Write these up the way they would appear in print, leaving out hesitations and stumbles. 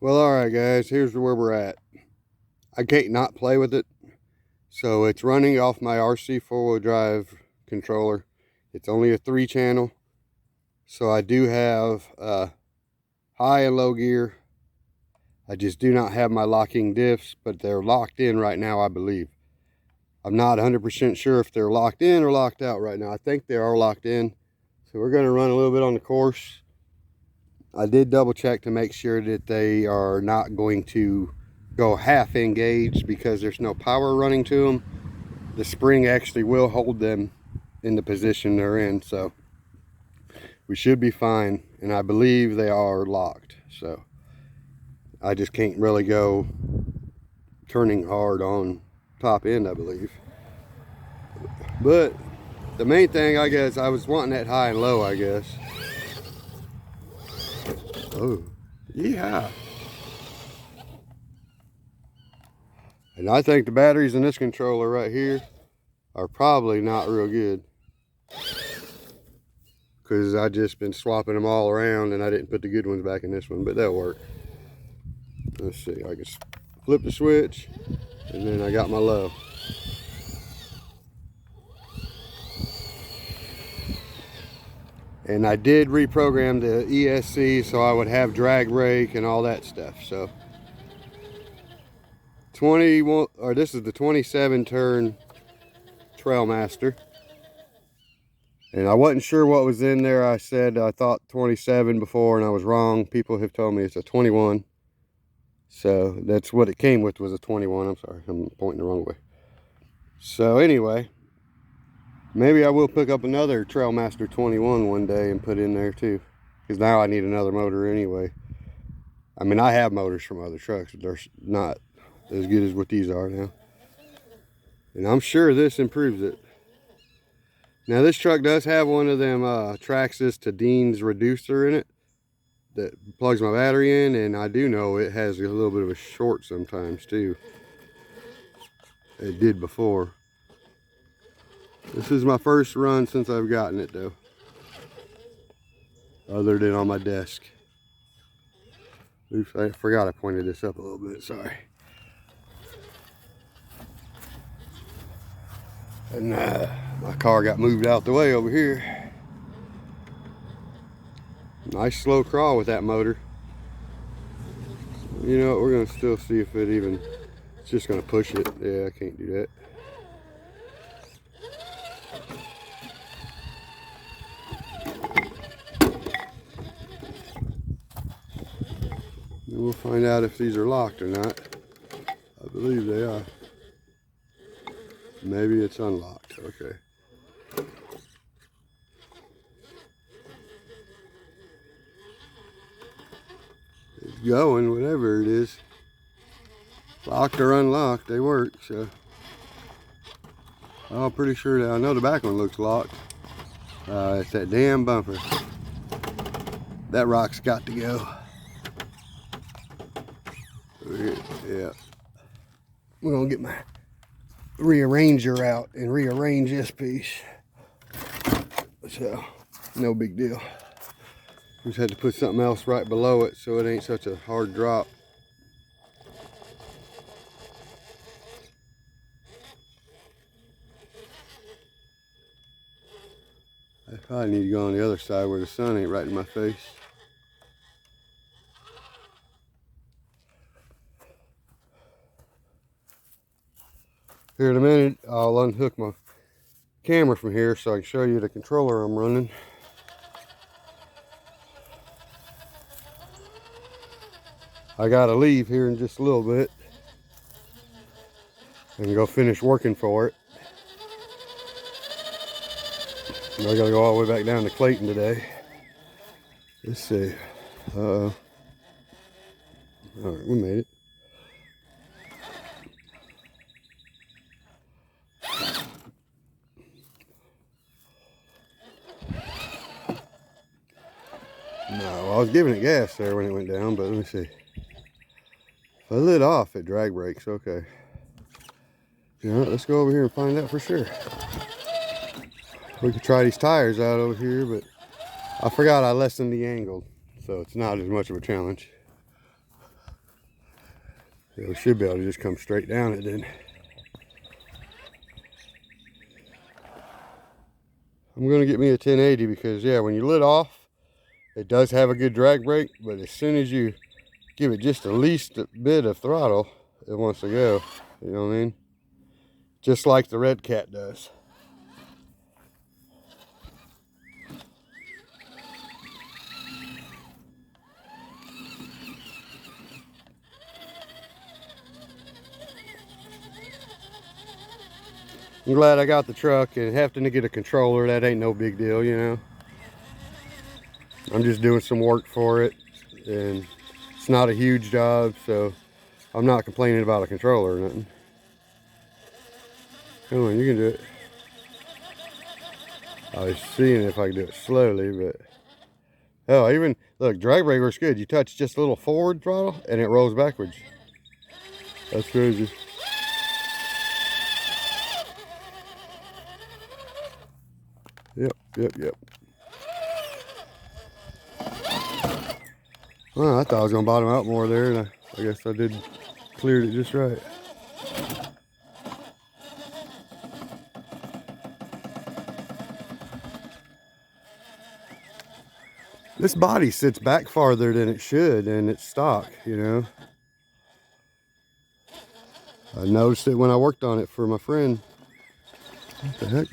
Well, alright guys, here's where we're at. I can't not play with it. So it's running off my RC four-wheel drive controller. It's only a 3-channel. So I do have high and low gear. I just do not have my locking diffs, but they're locked in right now, I believe. I'm not 100% sure if they're locked in or locked out right now. I think they are locked in. So we're going to run a little bit on the course. I did double check to make sure that they are not going to go half engaged because there's no power running to them. The spring actually will hold them in the position they're in, so we should be fine. And I believe they are locked, so I just can't really go turning hard on top end, I believe. But the main thing, I guess, I was wanting that high and low, I guess. Oh, yeah. And I think the batteries in this controller right here are probably not real good, because I just been swapping them all around and I didn't put the good ones back in this one, but they'll work. Let's see, I can flip the switch and then I got my low. And I did reprogram the ESC so I would have drag brake and all that stuff. So 21, or this is the 27 turn Trailmaster. And I wasn't sure what was in there. I said I thought 27 before and I was wrong. People have told me it's a 21. So that's what it came with, was a 21. I'm sorry, I'm pointing the wrong way. So anyway, maybe I will pick up another Trailmaster 21 one day and put in there too, because now I need another motor anyway. I mean, I have motors from other trucks, but they're not as good as what these are now. And I'm sure this improves it. Now this truck does have one of them Traxxas to Dean's reducer in it that plugs my battery in, and I do know it has a little bit of a short sometimes too. It did before. This is my first run since I've gotten it though, other than on my desk. Oops, I forgot I pointed this up a little bit, sorry. And my car got moved out the way over here. Nice slow crawl with that motor. You know what, we're gonna still see if it even, it's just gonna push it. Yeah, I can't do that. And we'll find out if these are locked or not. I believe they are. Maybe it's unlocked, okay. It's going, whatever it is. Locked or unlocked, they work, so. I'm pretty sure that I know the back one looks locked. It's that damn bumper. That rock's got to go. Yeah. We're gonna get my rearranger out and rearrange this piece. So, no big deal. Just had to put something else right below it so it ain't such a hard drop. I probably need to go on the other side where the sun ain't right in my face. Here in a minute, I'll unhook my camera from here so I can show you the controller I'm running. I gotta leave here in just a little bit and go finish working for it. I gotta go all the way back down to Clayton today. Let's see. All right, we made it. No, I was giving it gas there when it went down, but let me see. If I lit off, it drag brakes, okay. All right, let's go over here and find out for sure. We could try these tires out over here, but I forgot I lessened the angle, so it's not as much of a challenge. We should be able to just come straight down it then. I'm going to get me a 1080 because, yeah, when you lit off, it does have a good drag brake, but as soon as you give it just the least bit of throttle, it wants to go. You know what I mean? Just like the Red Cat does. I'm glad I got the truck, and having to get a controller, that ain't no big deal, you know. I'm just doing some work for it, and it's not a huge job, so I'm not complaining about a controller or nothing. Come on, you can do it. I was seeing if I could do it slowly, but... Oh, even, look, drag brake works good. You touch just a little forward throttle, and it rolls backwards. That's crazy. Yep. Well, I thought I was going to bottom out more there, and I guess I did cleared it just right. This body sits back farther than it should, and it's stock, you know. I noticed it when I worked on it for my friend. What the heck?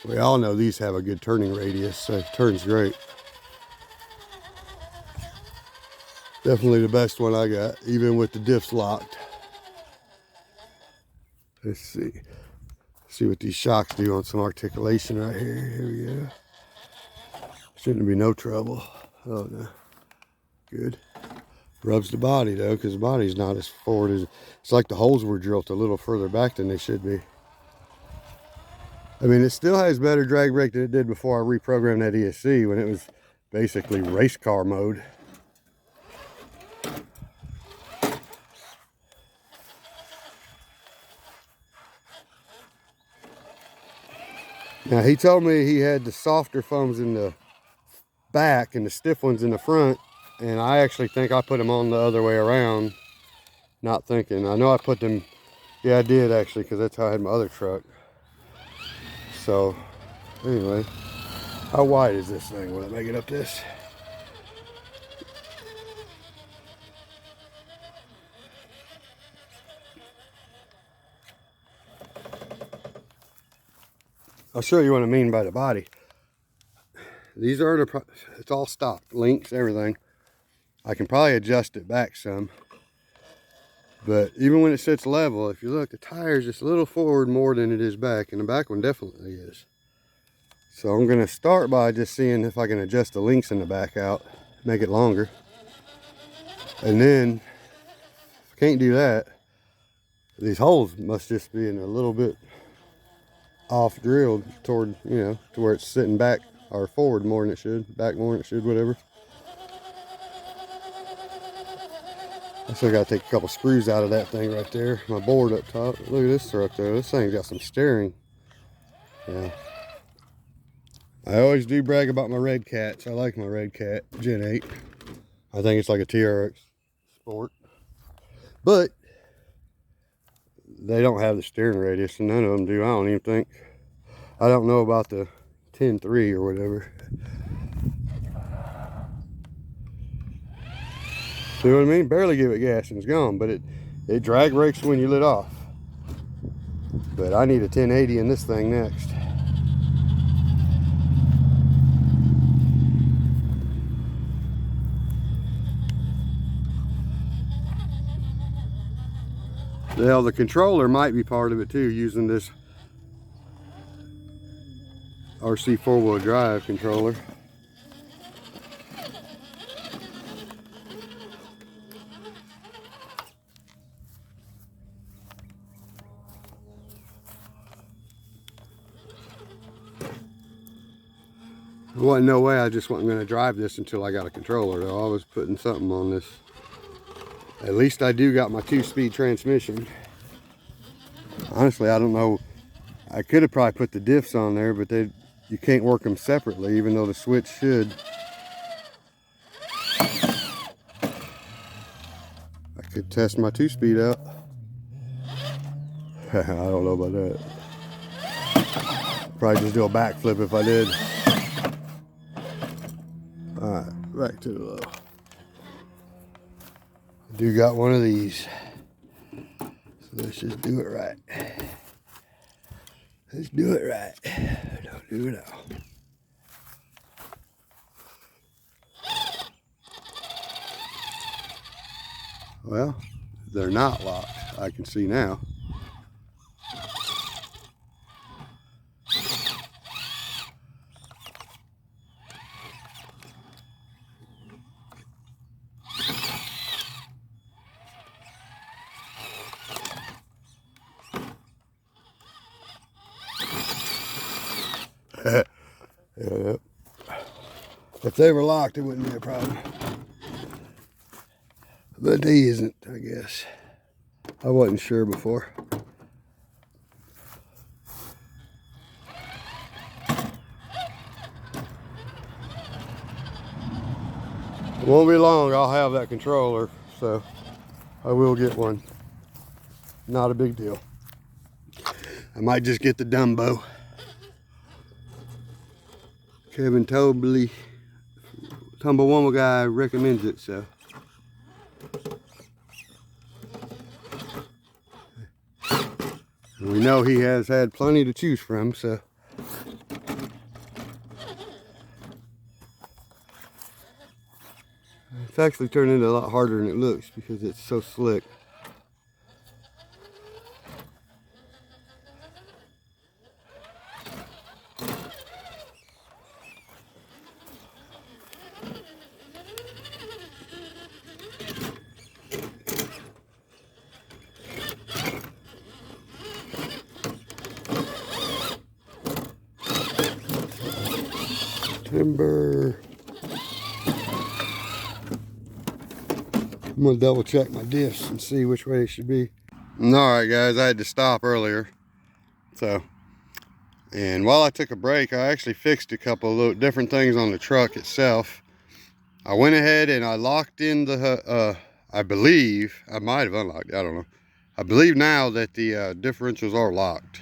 We all know these have a good turning radius, so it turns great. Definitely the best one I got, even with the diffs locked. Let's see. See what these shocks do on some articulation right here. Here we go. Shouldn't be no trouble. Oh no. Good. Rubs the body though, because the body's not as forward as... It's like the holes were drilled a little further back than they should be. I mean, it still has better drag brake than it did before I reprogrammed that ESC when it was basically race car mode. Now, he told me he had the softer foams in the back and the stiff ones in the front, and I actually think I put them on the other way around, not thinking. I know I put them, yeah, I did actually, because that's how I had my other truck. So, anyway, how wide is this thing? Will it make it up this? I'll show you what I mean by the body. These are the, it's all stock, links, everything. I can probably adjust it back some. But even when it sits level, if you look, the tire's just a little forward more than it is back, and the back one definitely is. So I'm gonna start by just seeing if I can adjust the links in the back out, make it longer. And then, if I can't do that, these holes must just be in a little bit off drilled toward, you know, to where it's sitting back or forward more than it should, back more than it should, whatever. I still gotta take a couple screws out of that thing right there. My board up top. Look at this truck though. This thing's got some steering. Yeah. I always do brag about my Red Cats. I like my Red Cat Gen 8. I think it's like a TRX Sport. But they don't have the steering radius, and none of them do. I don't even think. I don't know about the 10.3 or whatever. See what I mean? Barely give it gas and it's gone, but it drag brakes when you lit off. But I need a 1080 in this thing next. Well, the controller might be part of it too, using this RC four-wheel drive controller. There wasn't no way I just wasn't going to drive this until I got a controller, though. I was putting something on this. At least I do got my 2-speed transmission. Honestly, I don't know. I could have probably put the diffs on there, but you can't work them separately, even though the switch should. I could test my 2-speed out. I don't know about that. Probably just do a backflip if I did. Alright, back to the low. I do got one of these. So let's just do it right. Let's do it right. Don't do it all. Well, they're not locked. I can see now. Yeah. If they were locked, it wouldn't be a problem. But he isn't, I guess. I wasn't sure before. It won't be long, I'll have that controller, so I will get one. Not a big deal. I might just get the Dumbo. Kevin Tobley, Tumblewumble guy, recommends it, so. We know he has had plenty to choose from, so. It's actually turned into a lot harder than it looks because it's so slick. Timber. I'm gonna double check my diffs and see which way it should be. Alright guys, I had to stop earlier. And while I took a break, I actually fixed a couple of little different things on the truck itself. I went ahead and I locked in the, I believe, I might have unlocked it, I don't know. I believe now that the differentials are locked.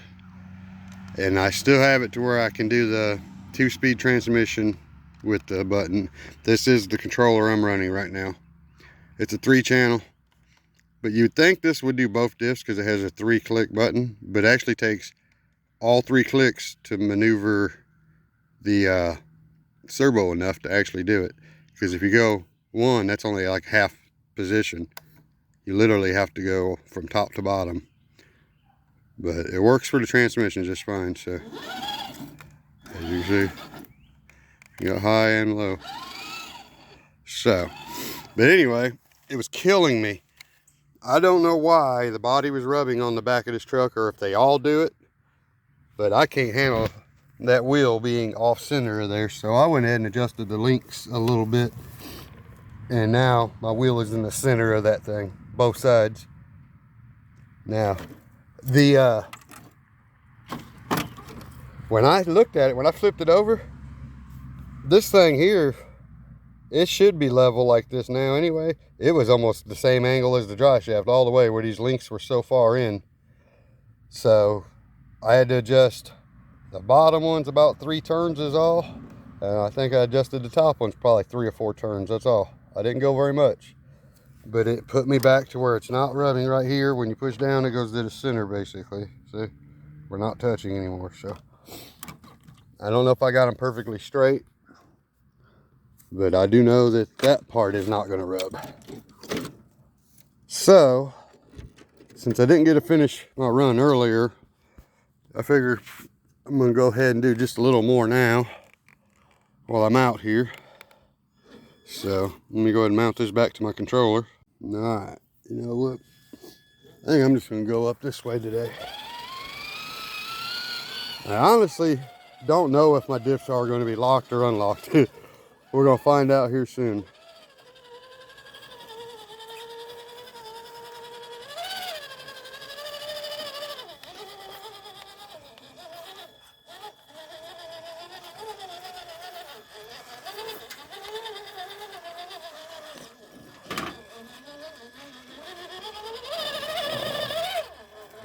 And I still have it to where I can do the 2-speed transmission with the button. This is the controller I'm running right now. It's a 3-channel, but you'd think this would do both diffs because it has a 3-click button, but it actually takes all 3 clicks to maneuver the servo enough to actually do it. Because if you go 1, that's only like half position. You literally have to go from top to bottom. But it works for the transmission just fine, so. As you see, you got high and low. So, but anyway, it was killing me. I don't know why the body was rubbing on the back of this truck or if they all do it, but I can't handle that wheel being off center of there. So I went ahead and adjusted the links a little bit. And now my wheel is in the center of that thing, both sides. Now, when I looked at it, when I flipped it over, this thing here, it should be level like this now anyway. It was almost the same angle as the dry shaft all the way where these links were so far in. So I had to adjust the bottom ones about 3 turns is all. And I think I adjusted the top ones probably 3 or 4 turns, that's all. I didn't go very much. But it put me back to where it's not rubbing right here. When you push down, it goes to the center basically. See, we're not touching anymore, so. I don't know if I got them perfectly straight, but I do know that that part is not going to rub. So, since I didn't get to finish my run earlier, I figure I'm going to go ahead and do just a little more now while I'm out here. So, let me go ahead and mount this back to my controller. Alright, you know what? I think I'm just going to go up this way today. Now, honestly, don't know if my diffs are going to be locked or unlocked. We're going to find out here soon.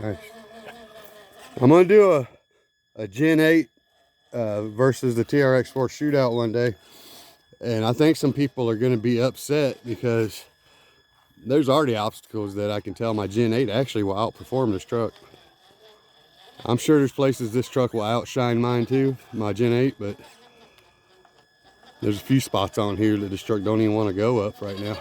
Nice. I'm going to do a Gen 8 versus the TRX4 shootout one day. And I think some people are going to be upset because there's already obstacles that I can tell my Gen 8 actually will outperform this truck. I'm sure there's places this truck will outshine mine too, my Gen 8, but there's a few spots on here that this truck don't even want to go up right now.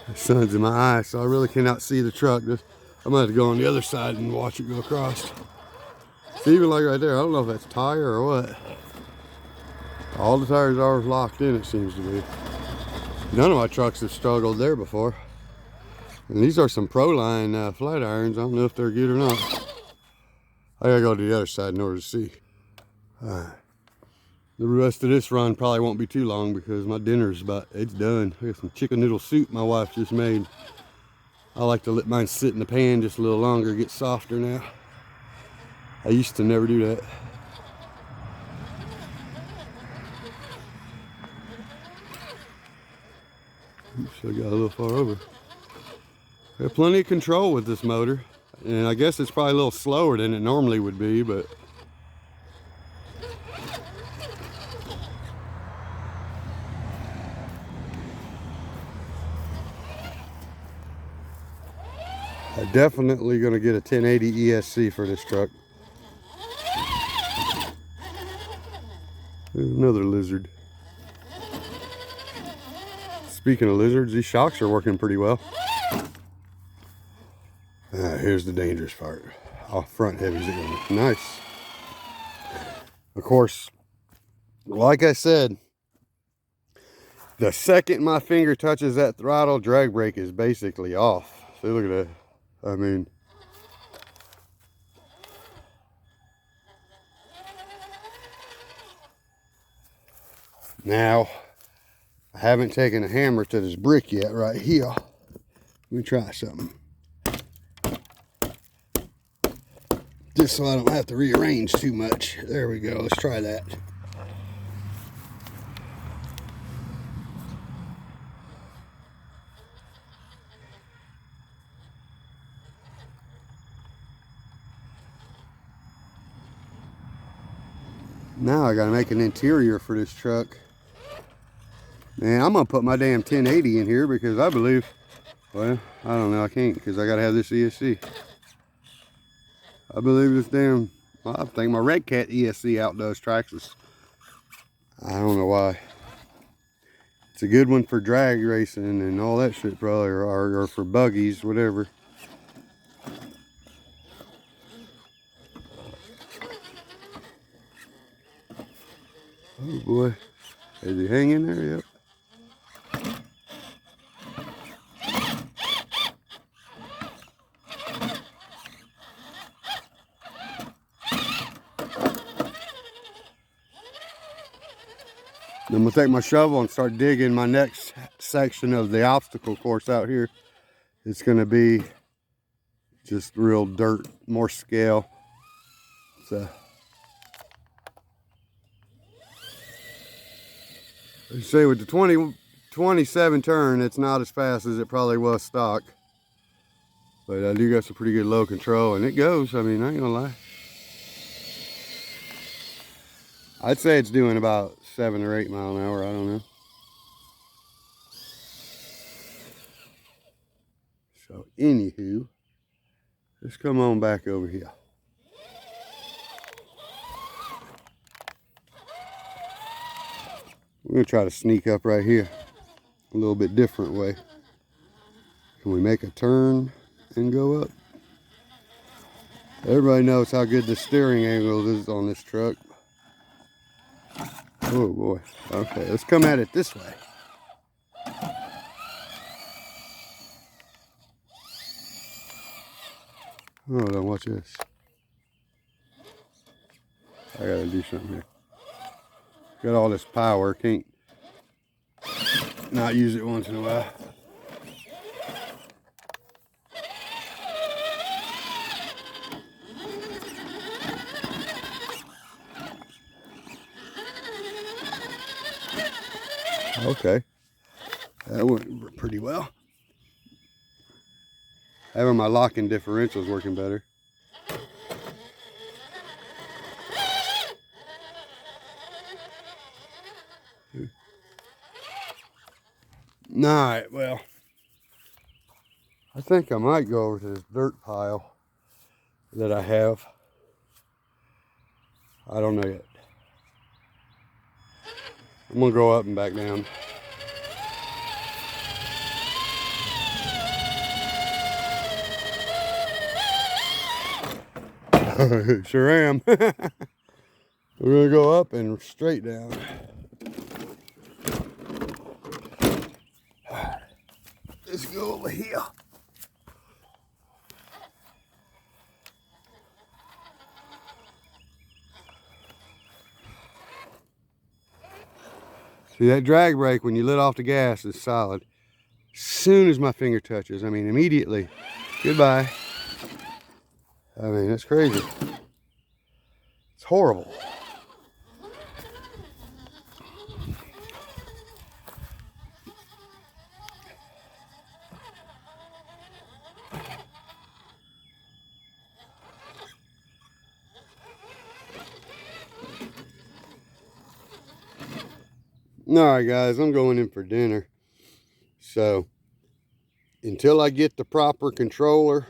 The sun's in my eyes, so I really cannot see the truck. I'm gonna have to go on the other side and watch it go across. See, even like right there, I don't know if that's a tire or what. All the tires are locked in, it seems to be. None of my trucks have struggled there before. And these are some Proline flat irons. I don't know if they're good or not. I gotta go to the other side in order to see. Alright. The rest of this run probably won't be too long because my dinner's it's done. I got some chicken noodle soup my wife just made. I like to let mine sit in the pan just a little longer, get softer now. I used to never do that. Should have got a little far over. I have plenty of control with this motor. And I guess it's probably a little slower than it normally would be, but I'm definitely going to get a 1080 ESC for this truck. There's another lizard. Speaking of lizards, these shocks are working pretty well. Here's the dangerous part. Off front heavies again. Nice. Of course, like I said, the second my finger touches that throttle, drag brake is basically off. See, look at that. I mean, now I haven't taken a hammer to this brick yet right here. Let me try something. Just so I don't have to rearrange too much. There we go. Let's try that. Now I gotta make an interior for this truck. Man, I'm gonna put my damn 1080 in here because I believe, well, I don't know, I can't because I gotta have this ESC. I believe this damn, well, I think my Red Cat ESC outdoes Traxxas. I don't know why. It's a good one for drag racing and all that shit probably, or for buggies, whatever. Oh boy, is he hanging there? Yep. I'm gonna take my shovel and start digging my next section of the obstacle course out here. It's gonna be just real dirt, more scale. So, you see, with the 27 turn, it's not as fast as it probably was stock. But I do got some pretty good low control, and it goes. I mean, I ain't gonna lie. I'd say it's doing about 7 or 8 miles an hour. I don't know. So, anywho, let's come on back over here. We're gonna try to sneak up right here a little bit different way. Can we make a turn and go up? Everybody knows how good the steering angle is on this truck. Oh boy. Okay, let's come at it this way. Hold on, watch this. I gotta do something here. Got all this power, can't not use it once in a while. Okay, that went pretty well. Having my locking differentials working better. Alright, well, I think I might go over to this dirt pile that I have. I don't know yet. I'm gonna go up and back down. Sure am. We're gonna go up and straight down. Let's go over here. See, that drag brake when you let off the gas is solid. As soon as my finger touches, I mean immediately, goodbye. I mean, that's crazy. It's horrible. Alright guys, I'm going in for dinner. So, until I get the proper controller,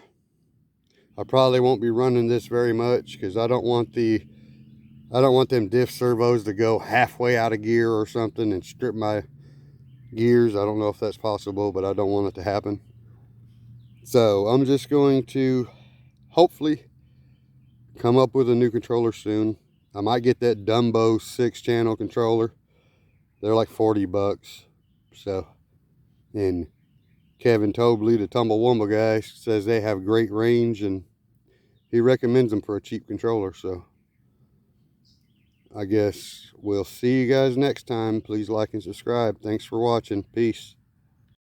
I probably won't be running this very much because I don't want them diff servos to go halfway out of gear or something and strip my gears. I don't know if that's possible, but I don't want it to happen. So I'm just going to hopefully come up with a new controller soon. I might get that Dumbo 6-channel controller. They're like 40 bucks. So, and Kevin Tobley, the Tumblewumble guy, says they have great range and he recommends them for a cheap controller. So I guess we'll see you guys next time. Please like and subscribe. Thanks for watching. Peace.